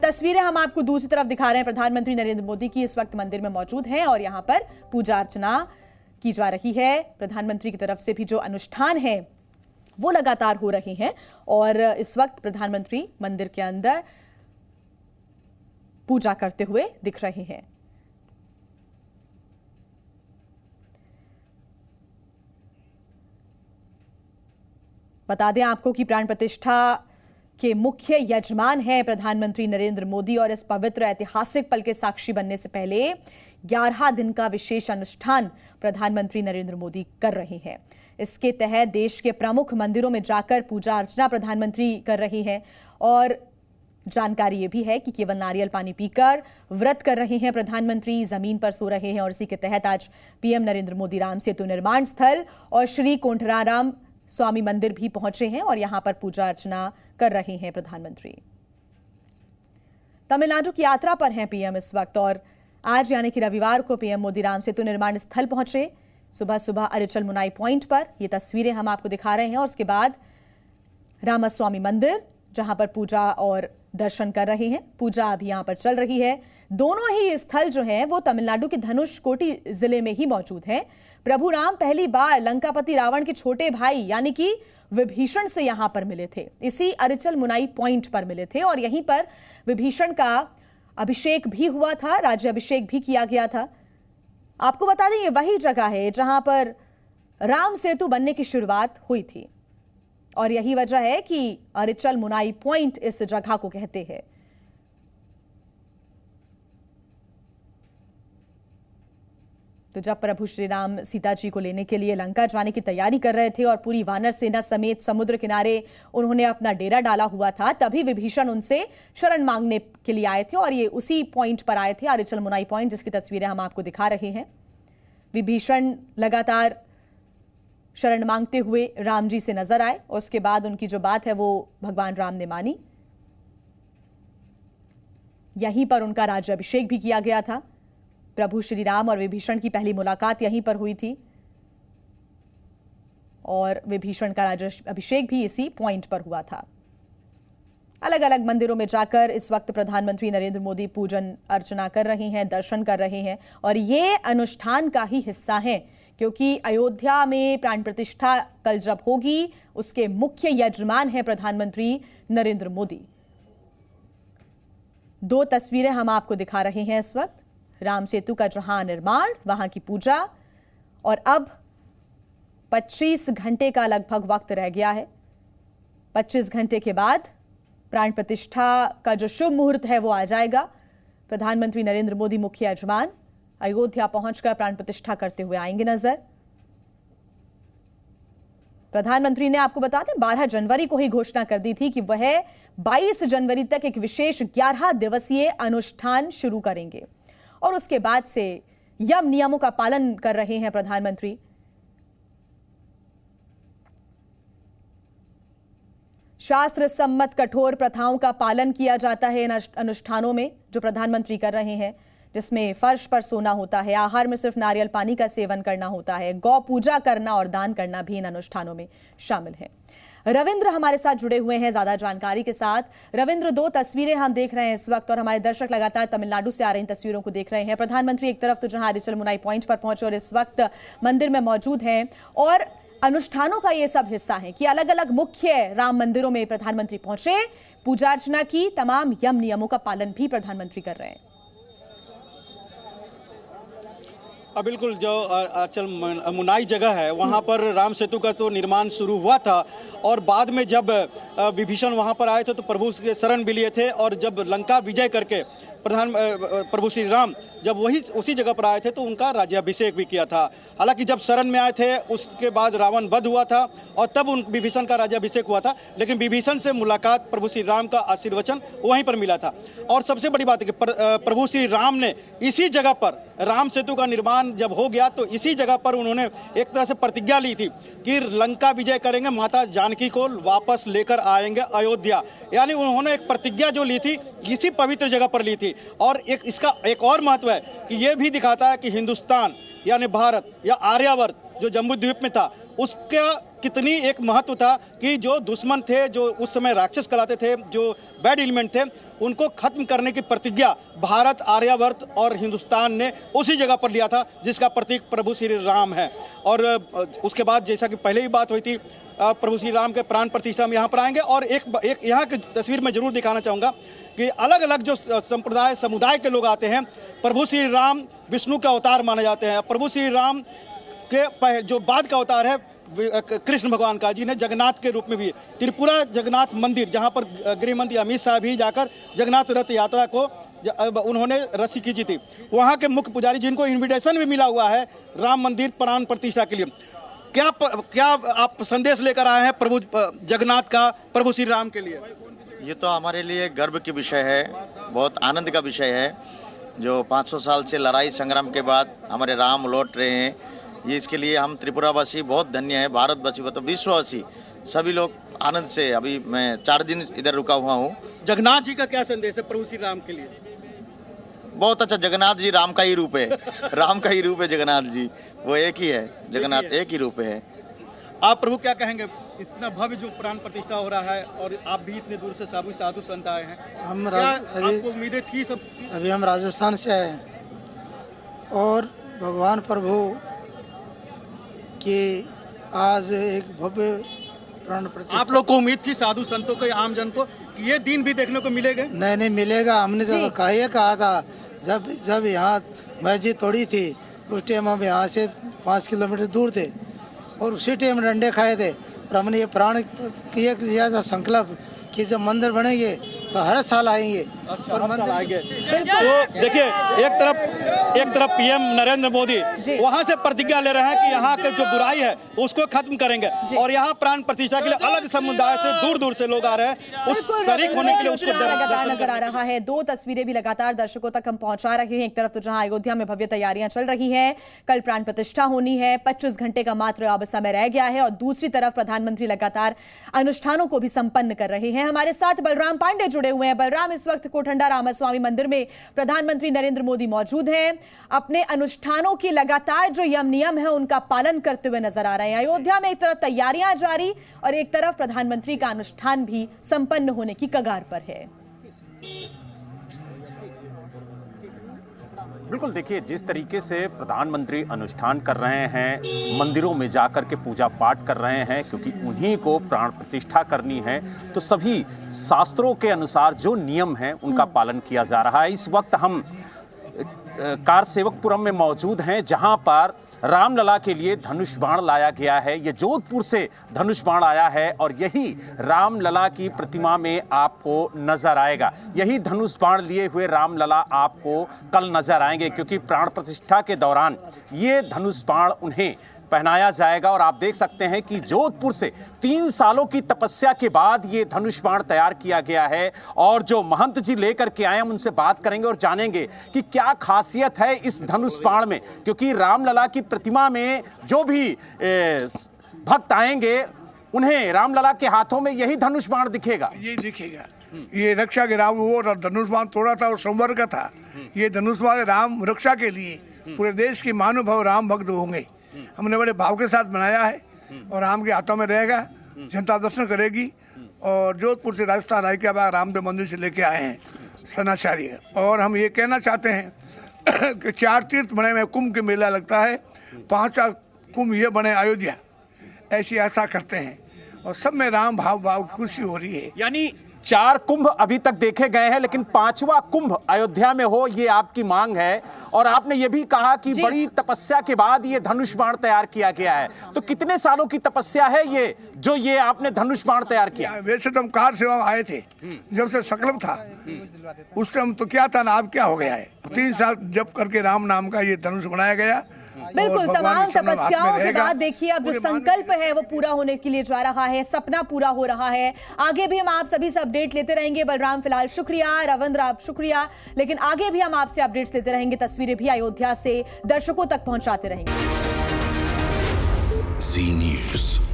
तस्वीरें हम आपको दूसरी तरफ दिखा रहे हैं। प्रधानमंत्री नरेंद्र मोदी की इस वक्त मंदिर में मौजूद हैं और यहां पर पूजा अर्चना की जा रही है। प्रधानमंत्री की तरफ से भी जो अनुष्ठान है वो लगातार हो रहे हैं और इस वक्त प्रधानमंत्री मंदिर के अंदर पूजा करते हुए दिख रहे हैं। बता दें आपको कि प्राण प्रतिष्ठा के मुख्य यजमान हैं प्रधानमंत्री नरेंद्र मोदी और इस पवित्र ऐतिहासिक पल के साक्षी बनने से पहले 11 दिन का विशेष अनुष्ठान प्रधानमंत्री नरेंद्र मोदी कर रहे हैं। इसके तहत देश के प्रमुख मंदिरों में जाकर पूजा अर्चना प्रधानमंत्री कर रहे हैं और जानकारी यह भी है कि केवल नारियल पानी पीकर व्रत कर रहे हैं प्रधानमंत्री, जमीन पर सो रहे हैं और इसी के तहत आज पीएम नरेंद्र मोदी राम सेतु निर्माण स्थल और श्री कोंढराराम स्वामी मंदिर भी पहुंचे हैं और यहां पर पूजा अर्चना कर रहे हैं प्रधानमंत्री। तमिलनाडु की यात्रा पर हैं पीएम इस वक्त और आज यानी कि रविवार को पीएम मोदी राम सेतु निर्माण स्थल पहुंचे। सुबह सुबह अरिचल मुनाई पॉइंट पर ये तस्वीरें हम आपको दिखा रहे हैं और उसके बाद रामास्वामी मंदिर जहां पर पूजा और दर्शन कर रहे हैं। पूजा अभी यहां पर चल रही है। दोनों ही स्थल जो हैं वो तमिलनाडु के धनुषकोटी जिले में ही मौजूद हैं। प्रभु राम पहली बार लंकापति रावण के छोटे भाई यानी कि विभीषण से यहां पर मिले थे, इसी अरिचल मुनाई पॉइंट पर मिले थे और यहीं पर विभीषण का अभिषेक भी हुआ था, राज्याभिषेक भी किया गया था। आपको बता दें ये वही जगह है जहां पर राम सेतु बनने की शुरुआत हुई थी और यही वजह है कि अरिचल मुनाई पॉइंट इस जगह को कहते हैं। तो जब प्रभु श्री राम सीता जी को लेने के लिए लंका जाने की तैयारी कर रहे थे और पूरी वानर सेना समेत समुद्र किनारे उन्होंने अपना डेरा डाला हुआ था, तभी विभीषण उनसे शरण मांगने के लिए आए थे और ये उसी पॉइंट पर आए थे, अरिचल मुनाई पॉइंट, जिसकी तस्वीरें हम आपको दिखा रहे हैं। विभीषण लगातार शरण मांगते हुए राम जी से नजर आए। उसके बाद उनकी जो बात है वो भगवान राम ने मानी। यहीं पर उनका राज्याभिषेक भी किया गया था। प्रभु श्री राम और विभीषण की पहली मुलाकात यहीं पर हुई थी और विभीषण का राज्याभिषेक भी इसी पॉइंट पर हुआ था। अलग अलग मंदिरों में जाकर इस वक्त प्रधानमंत्री नरेंद्र मोदी पूजन अर्चना कर रहे हैं, दर्शन कर रहे हैं और ये अनुष्ठान का ही हिस्सा है क्योंकि अयोध्या में प्राण प्रतिष्ठा कल जब होगी उसके मुख्य यजमान हैं प्रधानमंत्री नरेंद्र मोदी। दो तस्वीरें हम आपको दिखा रहे हैं इस वक्त, राम सेतु का जहां निर्माण, वहां की पूजा और अब 25 घंटे का लगभग वक्त रह गया है। 25 घंटे के बाद प्राण प्रतिष्ठा का जो शुभ मुहूर्त है वो आ जाएगा। प्रधानमंत्री नरेंद्र मोदी मुख्य यजमान अयोध्या पहुंचकर प्राण प्रतिष्ठा करते हुए आएंगे नजर। प्रधानमंत्री ने आपको बता दें 12 जनवरी को ही घोषणा कर दी थी कि वह 22 जनवरी तक एक विशेष 11 दिवसीय अनुष्ठान शुरू करेंगे और उसके बाद से यम नियमों का पालन कर रहे हैं प्रधानमंत्री। शास्त्र सम्मत कठोर प्रथाओं का पालन किया जाता है इन अनुष्ठानों में जो प्रधानमंत्री कर रहे हैं, जिसमें फर्श पर सोना होता है, आहार में सिर्फ नारियल पानी का सेवन करना होता है, गौ पूजा करना और दान करना भी इन अनुष्ठानों में शामिल है। रविंद्र हमारे साथ जुड़े हुए हैं ज्यादा जानकारी के साथ। रविंद्र, दो तस्वीरें हम देख रहे हैं इस वक्त और हमारे दर्शक लगातार तमिलनाडु से आ रही तस्वीरों को देख रहे हैं। प्रधानमंत्री एक तरफ तो जहां अरिचल मुनाई पॉइंट पर पहुंचे और इस वक्त मंदिर में मौजूद हैं और अनुष्ठानों का ये सब हिस्सा है कि अलग अलग मुख्य राम मंदिरों में प्रधानमंत्री पहुंचे, पूजा अर्चना की, तमाम यम नियमों का पालन भी प्रधानमंत्री कर रहे हैं। बिल्कुल, जो अरिचल मुनाई जगह है वहाँ पर राम सेतु का तो निर्माण शुरू हुआ था और बाद में जब विभीषण वहाँ पर आए थे तो प्रभु के शरण भी लिए थे और जब लंका विजय करके प्रभु श्री राम जब उसी जगह पर आए थे तो उनका राज्याभिषेक भी किया था। हालांकि जब शरण में आए थे उसके बाद रावण वध हुआ था और तब विभीषण का राज्याभिषेक हुआ था, लेकिन विभीषण से मुलाकात प्रभु श्री राम का आशीर्वचन वहीं पर मिला था। और सबसे बड़ी बात है कि प्रभु श्री राम ने इसी जगह पर राम सेतु का निर्माण जब हो गया तो इसी जगह पर उन्होंने एक तरह से प्रतिज्ञा ली थी कि लंका विजय करेंगे, माता जानकी को वापस लेकर आएंगे अयोध्या। यानी उन्होंने एक प्रतिज्ञा जो ली थी इसी पवित्र जगह पर ली थी। और इसका एक और महत्व है कि ये भी दिखाता है कि हिंदुस्तान यानी भारत या आर्यावर्त जो जम्बू द्वीप में था, उसका कितनी एक महत्व था कि जो दुश्मन थे, जो उस समय राक्षस कहलाते थे, जो बैड एलिमेंट थे, उनको खत्म करने की प्रतिज्ञा भारत, आर्यावर्त और हिंदुस्तान ने उसी जगह पर लिया था, जिसका प्रतीक प्रभु श्री राम है। और उसके बाद जैसा कि पहले ही बात हुई थी, प्रभु श्री राम के प्राण प्रतिष्ठा में यहाँ पर आएंगे। और एक यहाँ की तस्वीर में जरूर दिखाना चाहूँगा कि अलग अलग जो संप्रदाय समुदाय के लोग आते हैं, प्रभु श्री राम विष्णु का अवतार माने जाते हैं। प्रभु श्री राम के जो बाद का अवतार है कृष्ण भगवान का, जिन्हें जगन्नाथ के रूप में भी त्रिपुरा जगन्नाथ मंदिर, जहाँ पर गृह मंत्री अमित शाह भी जाकर जगन्नाथ रथ यात्रा को उन्होंने रस्सी खींची थी, वहाँ के मुख्य पुजारी जिनको इन्विटेशन भी मिला हुआ है राम मंदिर प्राण प्रतिष्ठा के लिए। क्या आप संदेश लेकर आए हैं प्रभु जगन्नाथ का, प्रभु श्री राम के लिए? ये तो हमारे लिए गर्व की विषय है, बहुत आनंद का विषय है। जो 500 साल से लड़ाई संग्राम के बाद हमारे राम लौट रहे हैं, ये इसके लिए हम त्रिपुरावासी बहुत धन्य है, भारतवासी मतलब विश्ववासी सभी लोग आनंद से। अभी मैं 4 दिन इधर रुका हुआ हूँ। जगन्नाथ जी का क्या संदेश है प्रभु श्री राम के लिए? बहुत अच्छा, जगन्नाथ जी राम का ही रूप है, राम का ही रूप है जगन्नाथ जी, वो एक ही है, जगन्नाथ एक ही रूप है। आप प्रभु क्या कहेंगे, इतना भव्य जो प्राण प्रतिष्ठा हो रहा है और आप भी इतने दूर से साधु संत आए हैं, आपको उम्मीदें थी सब? अभी हम राजस्थान से आए हैं और भगवान प्रभु कि आज एक भव्य प्राण प्रतिष्ठा। आप लोग को उम्मीद थी साधु संतों को, आम जन को, कि ये दिन भी देखने को मिलेगा? नहीं मिलेगा। हमने तो कहा था जब यहाँ मस्जिद तोड़ी थी उस टाइम हम यहाँ से 5 किलोमीटर दूर थे और उसी टाइम डंडे खाए थे और हमने ये प्राण किया था संकल्प कि जब मंदिर बनेंगे तो हर साल आएंगे। अच्छा, और मंदिर आएंगे। तो देखिए, एक तरफ पीएम नरेंद्र मोदी वहां से प्रतिज्ञा ले रहे हैं कि यहाँ के जो बुराई है उसको खत्म करेंगे, और यहाँ प्राण प्रतिष्ठा के लिए अलग समुदाय से दूर से लोग आ रहे हैं उस शरीक होने के लिए। उसको लगातार नजर आ रहा है, 2 तस्वीरें भी लगातार दर्शकों तक हम पहुंचा रहे हैं। एक तरफ तो जहां अयोध्या में भव्य तैयारियां चल रही है, कल प्राण प्रतिष्ठा होनी है, 25 घंटे का मात्र अब समय रह गया है, और दूसरी तरफ प्रधानमंत्री लगातार अनुष्ठानों को भी संपन्न कर रहे हैं। हमारे साथ बलराम पांडे जुड़े हुए हैं। बलराम, इस वक्त कोठंडा रामास्वामी मंदिर में प्रधानमंत्री नरेंद्र मोदी मौजूद हैं, अपने अनुष्ठानों की लगातार जो यम नियम है उनका पालन करते हुए नजर आ रहे हैं। अयोध्या में एक तरफ तैयारियां जारी और एक तरफ प्रधानमंत्री का अनुष्ठान भी संपन्न होने की कगार पर है। बिल्कुल, देखिए जिस तरीके से प्रधानमंत्री अनुष्ठान कर रहे हैं, मंदिरों में जाकर के पूजा पाठ कर रहे हैं, क्योंकि उन्हीं को प्राण प्रतिष्ठा करनी है, तो सभी शास्त्रों के अनुसार जो नियम हैं उनका पालन किया जा रहा है। इस वक्त हम कारसेवकपुरम में मौजूद हैं, जहां पर रामलला के लिए धनुष बाण लाया गया है। ये जोधपुर से धनुष बाण आया है और यही रामलला की प्रतिमा में आपको नजर आएगा। यही धनुष बाण लिए हुए रामलला आपको कल नजर आएंगे, क्योंकि प्राण प्रतिष्ठा के दौरान ये धनुष बाण उन्हें पहनाया जाएगा। और आप देख सकते हैं कि जोधपुर से 3 सालों की तपस्या के बाद ये धनुष बाण तैयार किया गया है, और जो महंत जी लेकर के आए हम उनसे बात करेंगे और जानेंगे कि क्या खासियत है इस धनुष बाण में, क्योंकि रामलला की प्रतिमा में जो भी भक्त आएंगे उन्हें रामलला के हाथों में यही धनुष बाण दिखेगा। यही दिखेगा, ये रक्षा के राम वो धनुष बाण तोड़ा था और संवर का था। ये धनुष बाण राम रक्षा के लिए पूरे देश के महानुभाव राम भक्त होंगे। हमने बड़े भाव के साथ बनाया है और राम के हाथों में रहेगा, जनता दर्शन करेगी। और जोधपुर से राजस्थान आए के बाद रामदेव मंदिर से लेके आए हैं सनाचार्य। और हम ये कहना चाहते हैं कि 4 तीर्थ बने में कुंभ के मेला लगता है, 5वां कुंभ ये बने अयोध्या, ऐसी आशा करते हैं और सब में राम भाव खुशी हो रही है। यानी 4 कुंभ अभी तक देखे गए हैं, लेकिन 5वां कुंभ अयोध्या में हो, ये आपकी मांग है। और आपने ये भी कहा कि बड़ी तपस्या के बाद ये धनुष बाण तैयार किया गया है, तो कितने सालों की तपस्या है ये जो ये आपने धनुष बाण तैयार किया? वैसे तो हम कार सेवा आए थे, जब से संकल्प था उस टाइम तो क्या था ना, अब क्या हो गया है। 3 साल जब करके राम नाम का ये धनुष बनाया गया। बिल्कुल, तमाम तपस्याओं के बाद देखिए अब जो संकल्प है वो पूरा होने के लिए जा रहा है, सपना पूरा हो रहा है। आगे भी हम आप सभी से अपडेट लेते रहेंगे। बलराम फिलहाल शुक्रिया, रविंद्र आप शुक्रिया, लेकिन आगे भी हम आपसे अपडेट्स लेते रहेंगे, तस्वीरें भी अयोध्या से दर्शकों तक पहुंचाते रहेंगे। जी न्यूज़।